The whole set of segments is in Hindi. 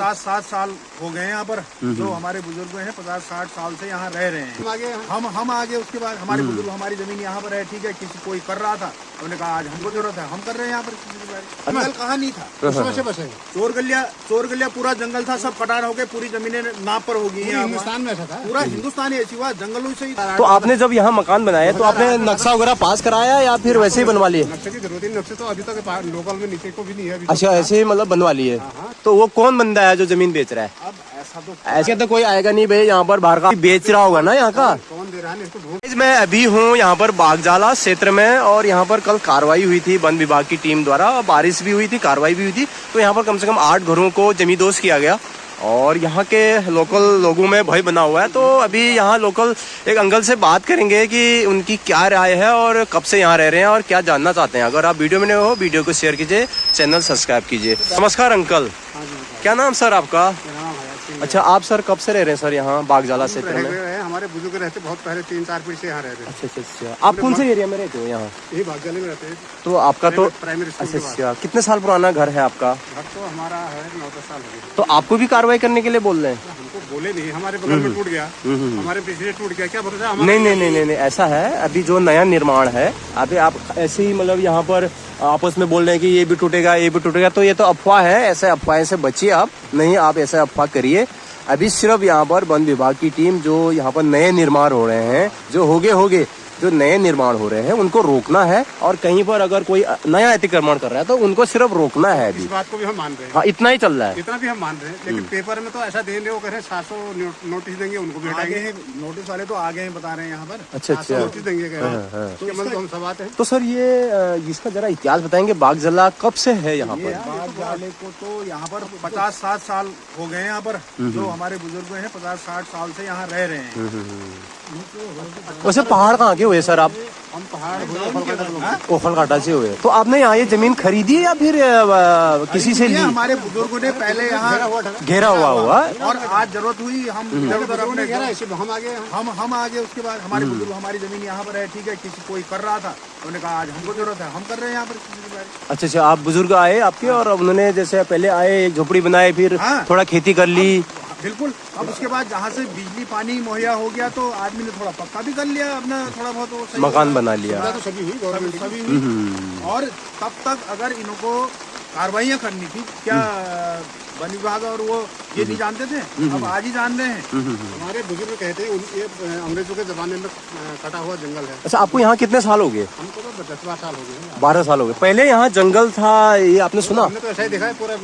50-60 साल हो गए यहाँ पर। जो हमारे बुजुर्ग हैं 50-60 साल से यहाँ रह रहे हैं। हम आगे उसके बाद हमारे बुजुर्ग, हमारी जमीन यहाँ पर है, ठीक है। किसी कोई कर रहा था, उन्होंने कहा आज हमको जरूरत है, हम कर रहे हैं यहाँ पर। जंगल कहाँ नहीं था, चोर गलिया पूरा जंगल था, सब कटान हो गए, पूरी जमीनें नाप पर हो गई। हिंदुस्तान में ऐसा था, पूरा हिंदुस्तान ऐसी हुआ, जंगलों से ही। तो आपने जब यहाँ मकान बनाया तो आपने नक्शा वगैरह पास कराया या फिर वैसे ही बनवा लिए? नक्शे की जरूरत नहीं, नक्शे तो अभी तक लोकल में नीचे को भी नहीं है। अच्छा, ऐसे ही मतलब बनवा लिए। तो वो कौन बंदा है जो जमीन बेच रहा है? अब ऐसे तो कोई आएगा नहीं भाई, यहाँ पर बाहर का बेच रहा होगा ना यहाँ का। कौन दे रहा है इसको ढूंढ। मैं अभी हूँ यहाँ पर बागजाला क्षेत्र में, और यहाँ पर कल कार्रवाई हुई थी वन विभाग की टीम द्वारा, बारिश भी हुई थी, कार्रवाई भी हुई थी। तो यहाँ पर कम से कम 8 घरों को जमींदोज किया गया और यहाँ के लोकल लोगों में भय बना हुआ है। तो अभी यहाँ लोकल एक अंकल से बात करेंगे कि उनकी क्या राय है और कब से यहाँ रह रहे हैं और क्या जानना चाहते हैं। अगर आप वीडियो में नए हो, वीडियो को शेयर कीजिए, चैनल सब्सक्राइब कीजिए। नमस्कार अंकल, क्या नाम सर आपका? अच्छा, आप सर कब से रह रहे हैं सर यहाँ बागजाला क्षेत्र में? हमारे बुजुर्ग रहते बहुत पहले, 3-4 पीढ़ी से यहाँ रहते हैं। अच्छा, आप कौन से एरिया में रहते हो यहाँ? यही बागजाले में रहते हैं। तो आपका तो प्राइमरी स्कूल। अच्छा, कितने साल पुराना घर है आपका? घर तो हमारा है 9-10 साल हो गए। तो आपको भी कार्रवाई करने के लिए बोल रहे हैं? हमको बोले नहीं, हमारे बगल में टूट गया, हमारे पीछे टूट गया, क्या भरोसा? नहीं, ऐसा है, अभी जो नया निर्माण है, अभी आप ऐसे ही मतलब यहाँ पर आपस में बोल रहे हैं कि ये भी टूटेगा, ये भी टूटेगा, तो ये तो अफवाह है। ऐसे अफवाह से बचिए आप, नहीं आप ऐसे अफवाह करिए। अभी सिर्फ यहाँ पर वन विभाग की टीम, जो यहाँ पर नए निर्माण हो रहे हैं, जो होगे जो नए निर्माण हो रहे हैं, उनको रोकना है। और कहीं पर अगर कोई नया अतिक्रमण कर रहा है तो उनको सिर्फ रोकना है। इस बात को भी हम मान रहे हैं। हाँ, इतना ही चल रहा है, इतना भी हम मान रहे हैं। लेकिन पेपर में तो ऐसा दे रहे, वो कह रहे हैं 700 नोटिस देंगे, उनको भी हटाएंगे। नोटिस वाले तो आगे हैं, बता रहे हैं यहाँ पर। अच्छा, नोटिस देंगे कह रहे हैं। तो मतलब हम सब आते हैं। तो सर ये इसका जरा इतिहास बताएंगे, बागजाला कब से है यहाँ पर? बागजाले को तो यहाँ पर 50-60 साल हो गए यहाँ पर। जो हमारे बुजुर्ग हैं 50-60 साल से यहाँ रह रहे हैं। वैसे पहाड़ कहाँ के हुए सर आप? हम पहाड़ ओखलघाटा से हुए। तो आपने यहाँ ये जमीन खरीदी है या फिर किसी से ली? हमारे बुजुर्गों ने पहले यहाँ घेरा हुआ और आज जरूरत हुई, हम हम आगे उसके बाद हमारे बुजुर्ग, हमारी जमीन यहाँ पर है, ठीक है। किसी कोई कर रहा था, उन्होंने कहा आज हमको जरूरत है, हम कर रहे हैं यहाँ पर। अच्छा, आप बुजुर्ग आए आपके और उन्होंने जैसे पहले आए, एक झोपड़ी बनाए, फिर थोड़ा खेती कर ली। बिल्कुल। अब उसके बाद जहाँ से बिजली पानी मुहैया हो गया तो आदमी ने थोड़ा पक्का भी कर लिया, अपना थोड़ा बहुत मकान बना लिया। तो सभी हुई। और तब तक अगर इनको कार्रवाइयाँ करनी थी, क्या वन विभाग और वो ये नहीं जानते थे? अब आज ही जान रहे हैं। हमारे बुजुर्ग कहते हैं ये अंग्रेजों के जमाने में कटा हुआ जंगल है। अच्छा, आपको यहाँ कितने साल हो गए? हमको तो 10-12 साल हो गए। 12 साल हो गए। पहले यहाँ जंगल था, ये आपने सुना? हमने तो ऐसा ही देखा है, पूरा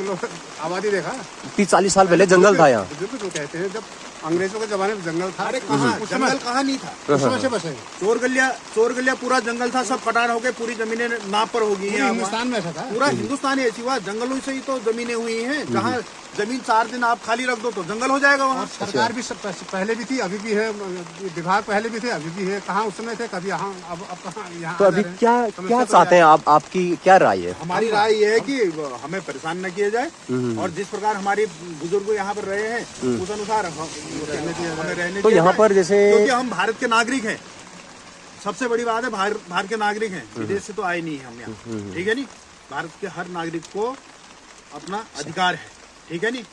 आबादी देखा। 30-40 साल पहले जंगल था यहाँ। बुजुर्ग जो कहते हैं जब अंग्रेजों के जमाने में जंगल था। अरे जंगल कहाँ नहीं था, उसमें से बसे। चोर गलिया पूरा जंगल था, सब कटान हो गए, पूरी जमीनें नाप पर हो गई। हिंदुस्तान में ऐसा था, पूरा हिंदुस्तान ऐसी हुआ, जंगलों से ही तो जमीनें हुई हैं। जहाँ जमीन 4 दिन आप खाली रख दो तो जंगल हो जाएगा वहाँ। सरकार भी पहले भी थी, अभी भी है, विभाग पहले भी थे, अभी भी है। कहाँ उस समय थे, कभी यहाँ, अब कहाँ यहाँ। तो अभी क्या चाहते हैं आप? आपकी क्या राय है? हमारी राय ये है कि हमें परेशान न किया जाए और जिस प्रकार हमारे बुजुर्ग यहाँ पर रहे हैं उस अनुसार हमें रहने। तो यहाँ पर जैसे, क्योंकि हम भारत के नागरिक हैं, सबसे बड़ी बात है भारत के नागरिक हैं, विदेश से तो आए नहीं हम यहाँ, ठीक है नी। भारत के हर नागरिक को अपना अधिकार है, ठीक है नी।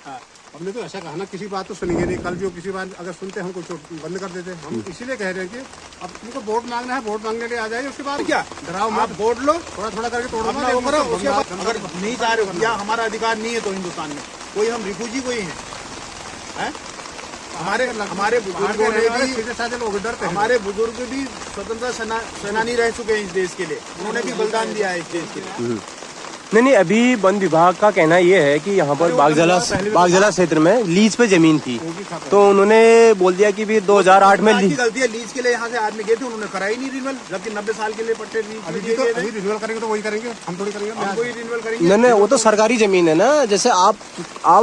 हाँ, हमने तो ऐसा कहा ना, किसी बात तो सुनेंगे नहीं। कल जो किसी बात अगर सुनते हमको बंद कर देते। हम इसीलिए कह रहे हैं कि अब तुमको वोट मांगना है, वोट मांगने के लिए आ जाइए। उसके बाद क्या डराओ मत, वोट लो, थोड़ा करके तोड़ो मत। अगर नहीं चाह रहे हो या हमारा अधिकार नहीं है तो हिंदुस्तान में कोई हम रिफ्यूजी कोई है? हमारे बुजुर्गों ने भी, हमारे बुजुर्ग भी स्वतंत्रता सेनानी रह चुके हैं इस देश के लिए, उन्होंने भी बलिदान दिया है इस देश के लिए। नहीं, अभी वन विभाग का कहना ये है कि यहाँ पर बागजाला क्षेत्र में लीज पे जमीन थी, तो उन्होंने बोल दिया कि भी 2008 में गलती है। लीज के लिए यहाँ से आदमी गए थे, उन्होंने करा ही नहीं रिन्यूअल, जबकि 90 साल के लिए पट्टे रिन्यूअल करेंगे तो वही करेंगे, हम थोड़ी करेंगे। हम कोई रिन्यूअल करेंगे? नहीं, वो तो सरकारी जमीन है ना। जैसे आप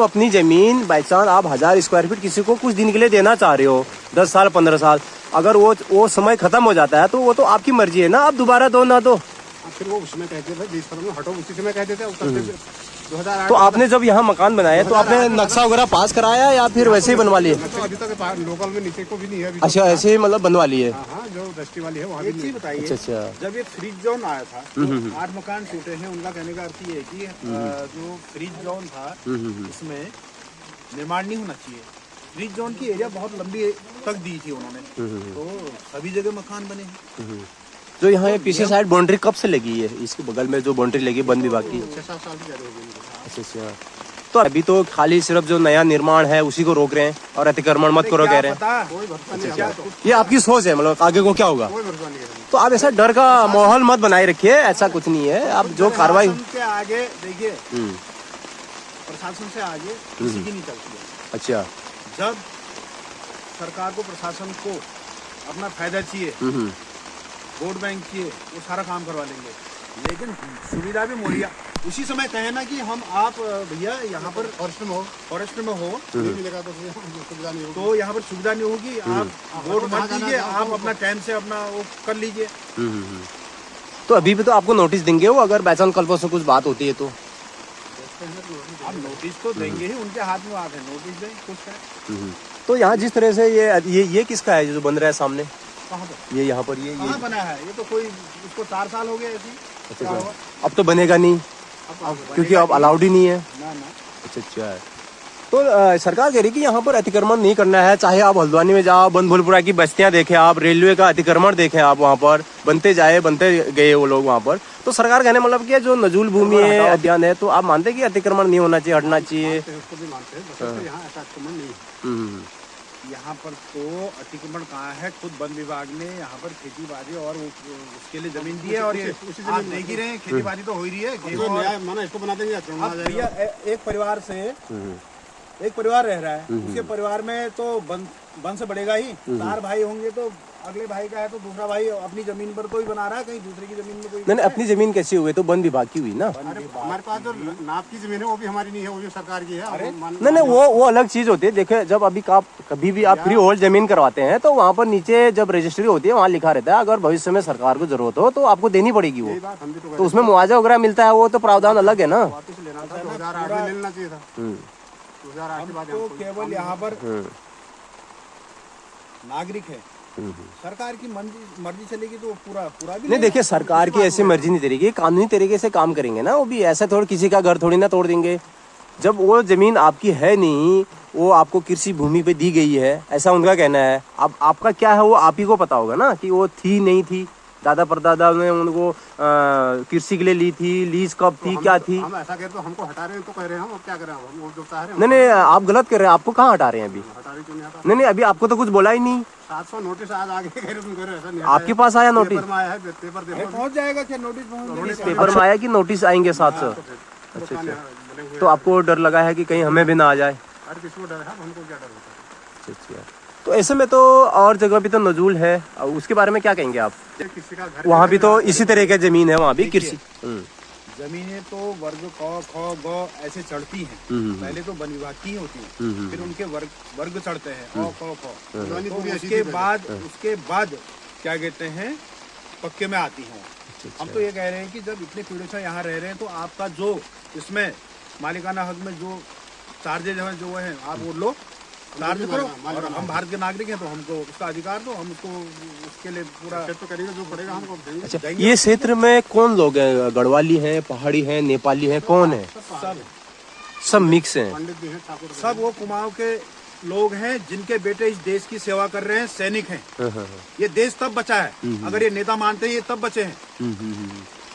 अपनी जमीन बाई चांस आप 1000 स्क्वायर फीट किसी को कुछ दिन के लिए देना चाह रहे हो, 10 साल 15 साल, अगर वो समय खत्म हो जाता है तो वो तो आपकी मर्जी है ना, आप दोबारा दो ना दो। फिर वो उसमें कहते थे 20 में हटो, उसी समय कह देते 2008 तो आपने जब यहाँ मकान बनाया तो आपने नक्शा वगैरह पास कराया या फिर वैसे ही बनवा लिए? तो अभी तक लोकल में नीचे को भी नहीं है अभी अच्छा, ऐसे ही मतलब बनवा लिए? हाँ, जो दृष्टि वाली है वहाँ एक भी चीज नहीं। बताइए, अच्छा अच्छा। जब ये फ्रीज जोन आया था तो 8 मकान टूटे हैं, उनका कहने का अर्थ ये है कि जो फ्रीज जोन था इसमें निर्माण नहीं होना चाहिए। फ्रीज जोन की एरिया बहुत लंबी तक दी थी उन्होंने, तो सभी जगह मकान बने हैं। जो यहाँ ये पीछे साइड बाउंड्री कब से लगी है? इसके बगल में जो बाउंड्री लगी वन विभाग की? 6-7 साल की ज्यादा हो गई। अच्छा अच्छा। तो अभी तो खाली सिर्फ जो नया निर्माण है उसी को रोक रहे हैं और अतिक्रमण मत करो कह रहे हैं। पता कोई भरोसा नहीं है, ये आपकी सोच है, मतलब आगे को क्या होगा? कोई भरोसा नहीं है। तो आप ऐसा डर का माहौल मत बनाए रखिए, ऐसा कुछ नहीं है। आप जो कार्रवाई प्रशासन के आगे देखिए, प्रशासन से आगे किसी की नहीं चलती है। अच्छा। जब सरकार को, प्रशासन को अपना फायदा चाहिए, वोट बैंक चाहिए, वो सारा काम करवा लेंगे, लेकिन सुविधा भी मुहैया उसी समय कहे ना कि हम आप भैया यहाँ पर फॉरेस्ट में हो नहीं मिलेगा तो सुविधा नहीं होगी। तो यहाँ पर सुविधा नहीं होगी, आप वोट मत दीजिए, आप अपना टाइम से अपना वो कर लीजिए। तो अभी भी तो आपको नोटिस देंगे वो, अगर बाई चांस कल परसों कुछ बात होती है तो? आप नोटिस तो देंगे ही, उनके हाथ में बात है, नोटिस दें कुछ है। तो यहाँ जिस तरह से ये किसका है जो बन रहा है सामने? कहाँ पर ये यहाँ पर ये कहाँ बना है? ये तो कोई, इसको 4 साल हो गए ऐसी। अच्छा अच्छा। अब तो बनेगा नहीं क्योंकि अब अलाउड ही नहीं है। ना ना, अच्छा अच्छा। तो सरकार कह रही है कि यहाँ पर अतिक्रमण नहीं करना है, चाहे आप हल्द्वानी में जाओ, बनभूलपुरा की बस्तियां देखें, आप रेलवे का अतिक्रमण देखें, आप वहाँ पर बनते गए वो लोग वहाँ पर। तो सरकार कहने मतलब कि जो नजूल भूमि है, अध्ययन है, तो आप मानते हैं कि अतिक्रमण नहीं होना चाहिए, हटना चाहिए? उसको भी मानते हैं, बस यहाँ ऐसा अतिक्रमण नहीं है। यहाँ पर तो अतिक्रमण कहाँ है? खुद वन विभाग ने यहाँ पर खेती बाड़ी और उसके लिए जमीन दी है, और ये आप देख ही रहे हैं, खेती बाड़ी तो हो ही रही है। जो न्याय माना इसको बना देंगे, अतिक्रमण आ अब जाएगा। भैया एक परिवार से एक परिवार रह रहा है, उसके परिवार में तो वन से बढ़ेगा ही। 4 भाई होंगे तो अगले भाई का है तो दूसरा भाई अपनी जमीन पर कोई बना रहा है, कहीं दूसरे की जमीन में कोई नहीं, अपनी जमीन कैसी हुई? तो वन विभाग की हुई ना। अरे हमारे पास जो नाप की जमीन है वो भी हमारी नहीं है, वो भी सरकार की है। नहीं, वो अलग चीज होती है। देखिए, जब कभी भी आप फ्री होल्ड जमीन करवाते हैं तो वहाँ पर नीचे जब रजिस्ट्री होती है वहाँ लिखा रहता है अगर भविष्य में सरकार को जरूरत हो तो आपको देनी पड़ेगी वो। तो उसमें मुआवजा वगैरह मिलता है, वो तो प्रावधान अलग है ना। वापस लेना था, 2008 में लेना चाहिए था। 2008 के बाद तो केवल यहाँ पर नागरिक है, सरकार की मर्जी चलेगी तो पूरा भी नहीं। देखिए, सरकार की ऐसी मर्जी नहीं तरीके, कानूनी तरीके से काम करेंगे ना वो भी। ऐसा थोड़ी किसी का घर थोड़ी ना तोड़ देंगे। जब वो जमीन आपकी है नहीं, वो आपको कृषि भूमि पे दी गई है, ऐसा उनका कहना है। अब आपका क्या है वो आप ही को पता होगा ना कि वो थी नहीं थी, दादा परदादा ने उनको कृषि के लिए ली थी, लीज कब थी, क्या थी। हम ऐसा कह रहे तो हमको हटा रहे हैं, तो कह रहे हैं हम, अब क्या करें हम, वो जो चाह रहे हैं। नहीं, आप गलत कर रहे हैं। आपको कहाँ हटा रहे हैं अभी? हटा रहे क्यों नहीं हटा? नहीं, अभी आपको तो कुछ बोला ही नहीं। 700 नोटिस आज आगे कह रहे, तुम कह रहे ऐसा नहीं। आपके पास आया नोटिस? पेपर में आया है, पेपर देखो। पहुँच जाएगा क्या? नोटिस पेपर में आया कि नोटिस आएंगे 700? अच्छा। तो आपको डर लगा है कि कहीं हमें भी ना आ जाए? अरे किसको डर है, हमको क्या डर होता है। अच्छा। तो ऐसे में तो और जगह भी तो नजूल है, उसके बारे में क्या कहेंगे आप? किसी का घर वहाँ भी तो इसी तरह की जमीन है, वहाँ भी कृषि। जमीनें तो वर्ग क, ख, ग ऐसे चढ़ती हैं। पहले तो वन विभाग की होती है, फिर उनके वर्ग चढ़ते हैं, अ, क, ख। तो उसके बाद क्या कहते हैं, पक्के में आती हैं। हम तो ये कह रहे हैं कि जब इतने पीढ़ियों से यहाँ रह रहे हैं तो आपका जो इसमें मालिकाना हक में जो चार्जेज हैं जो है, आप वो लो, चार्ज करो। और हम भारत के नागरिक हैं तो हमको उसका अधिकार दो, हम उसको उसके लिए पूरा तो करेंगे, जो पड़ेगा हमको देंगे। अच्छा, ये क्षेत्र में कौन लोग हैं? गढ़वाली हैं, पहाड़ी हैं, नेपाली हैं, कौन है? सब मिक्स हैं। पंडित भी हैं, ठाकुर भी सब वो कुमाऊं के लोग हैं जिनके बेटे इस देश की सेवा कर रहे हैं, सैनिक हैं। ये देश तब बचा है, अगर ये नेता मानते हैं ये तब बचे हैं।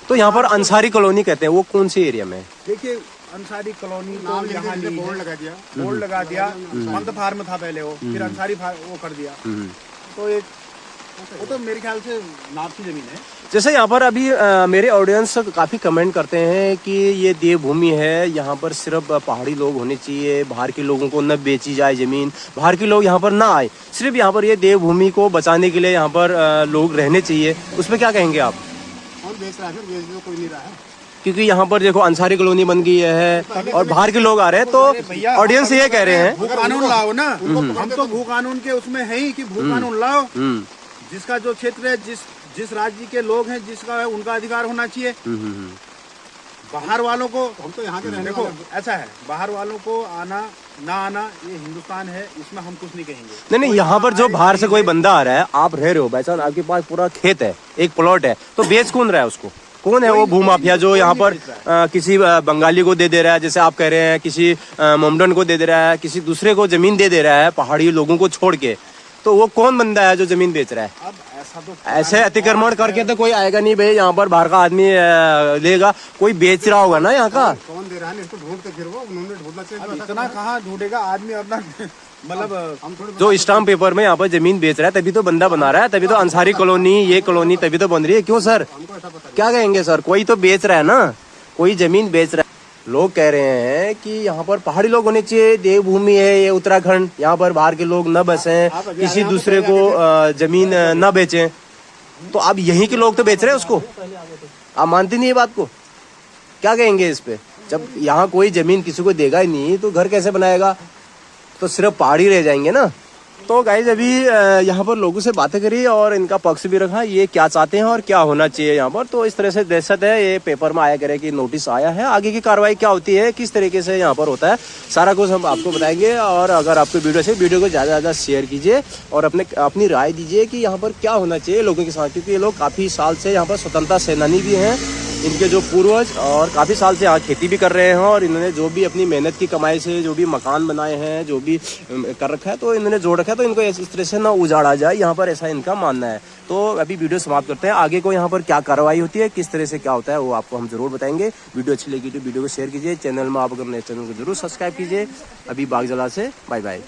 तो यहाँ पर अंसारी कॉलोनी कहते हैं, वो कौन सी एरिया में है? देखिए, अंसारी कॉलोनी तो नाम यहाँ लिख के नहीं बोर्ड है, लगा दिया। बोर्ड लगा दिया। मंद फार्म था पहले, वो फिर अंसारी वो कर दिया। तो एक वो तो मेरे ख्याल से नाप की जमीन है। जैसे यहाँ पर अभी मेरे ऑडियंस काफी कमेंट करते हैं कि ये देवभूमि है, यहाँ पर सिर्फ पहाड़ी लोग होने चाहिए, बाहर के लोगों को न बेची जाए जमीन, बाहर के लोग यहाँ पर ना आए, सिर्फ यहाँ पर ये देवभूमि को बचाने के लिए यहाँ पर लोग रहने चाहिए। उसमें क्या कहेंगे आप? और बेच रहा है, फिर बेच दो, कोई नहीं रहा है। क्योंकि यहाँ पर देखो अंसारी कॉलोनी बन गई है और बाहर के लोग आ रहे हैं, तो ऑडियंस ये कह रहे हैं भू कानून लाओ ना। हम तो भू कानून के उसमें है ही कि भू कानून लाओ, जिसका जो क्षेत्र है, जिस राज्य के लोग हैं, जिसका है उनका अधिकार होना चाहिए। बाहर वालों को, हम तो यहाँ के रहने देखो वाले ऐसा है, बाहर वालों को आना ना आना ये हिंदुस्तान है, इसमें हम कुछ नहीं कहेंगे। नहीं नहीं, यहाँ पर जो बाहर से कोई बंदा आ रहा है, आप रह रहे हो भाई साहब, आपके पास पूरा खेत है, एक प्लॉट है, तो बेच कौन रहा है उसको? कौन है वो भूमाफिया जो यहाँ पर किसी बंगाली को दे रहा है, जैसे आप कह रहे हैं, किसी मोमडन को दे रहा है, किसी दूसरे को जमीन दे रहा है पहाड़ी लोगों को छोड़ के? तो वो कौन बंदा है जो जमीन बेच रहा है? अब ऐसा तो ऐसे अतिक्रमण करके तो कोई आएगा नहीं भाई, यहाँ पर बाहर का आदमी लेगा, कोई बेच रहा होगा ना यहाँ का। कौन दे रहा है, इसको ढूंढते फिर वो उन्होंने ढूंढना चाहिए। इतना कहाँ ढूंढेगा आदमी अपना मतलब हम थोड़ी जो स्टाम्प पेपर में यहाँ पर जमीन बेच रहा है, तभी तो बंदा बना रहा है, तभी तो अंसारी कॉलोनी, ये कॉलोनी तभी तो बन रही है। क्यों सर, हमको ऐसा पता क्या कहेंगे सर? कोई तो बेच रहा है ना, कोई जमीन बेच रहा है। लोग कह रहे हैं कि यहाँ पर पहाड़ी लोग होने चाहिए, देवभूमि है ये उत्तराखंड, यहाँ पर बाहर के लोग न बसें, किसी दूसरे को जमीन न बेचें। तो अब यहीं के लोग तो बेच रहे हैं उसको, आप मानते नहीं ये बात को? क्या कहेंगे इस पे? जब यहाँ कोई जमीन किसी को देगा ही नहीं तो घर कैसे बनाएगा? तो सिर्फ पहाड़ी रह जाएंगे ना। तो गाइज अभी यहाँ पर लोगों से बातें करी और इनका पक्ष भी रखा, ये क्या चाहते हैं और क्या होना चाहिए यहाँ पर। तो इस तरह से दहशत है, ये पेपर में आया करे कि नोटिस आया है, आगे की कार्रवाई क्या होती है, किस तरीके से यहाँ पर होता है, सारा कुछ हम आपको बताएंगे। और अगर आपको वीडियो को ज़्यादा से ज़्यादा शेयर कीजिए और अपनी राय दीजिए कि यहाँ पर क्या होना चाहिए लोगों के साथ, क्योंकि ये लोग काफ़ी साल से यहाँ पर स्वतंत्रता सेनानी भी हैं, इनके जो पूर्वज, और काफ़ी साल से यहाँ खेती भी कर रहे हैं, और इन्होंने जो भी अपनी मेहनत की कमाई से जो भी मकान बनाए हैं, जो भी कर रखा है, तो इन्होंने जोड़ रखा है, तो इनको इस तरह से ना उजाड़ा जाए यहाँ पर, ऐसा इनका मानना है। तो अभी वीडियो समाप्त करते हैं, आगे को यहाँ पर क्या कार्रवाई होती है, किस तरह से क्या होता है, वो आपको हम जरूर बताएंगे। वीडियो अच्छी लगी तो वीडियो को शेयर कीजिए, चैनल में आप अगर नए चैनल को जरूर सब्सक्राइब कीजिए। अभी बागजला से बाय बाय।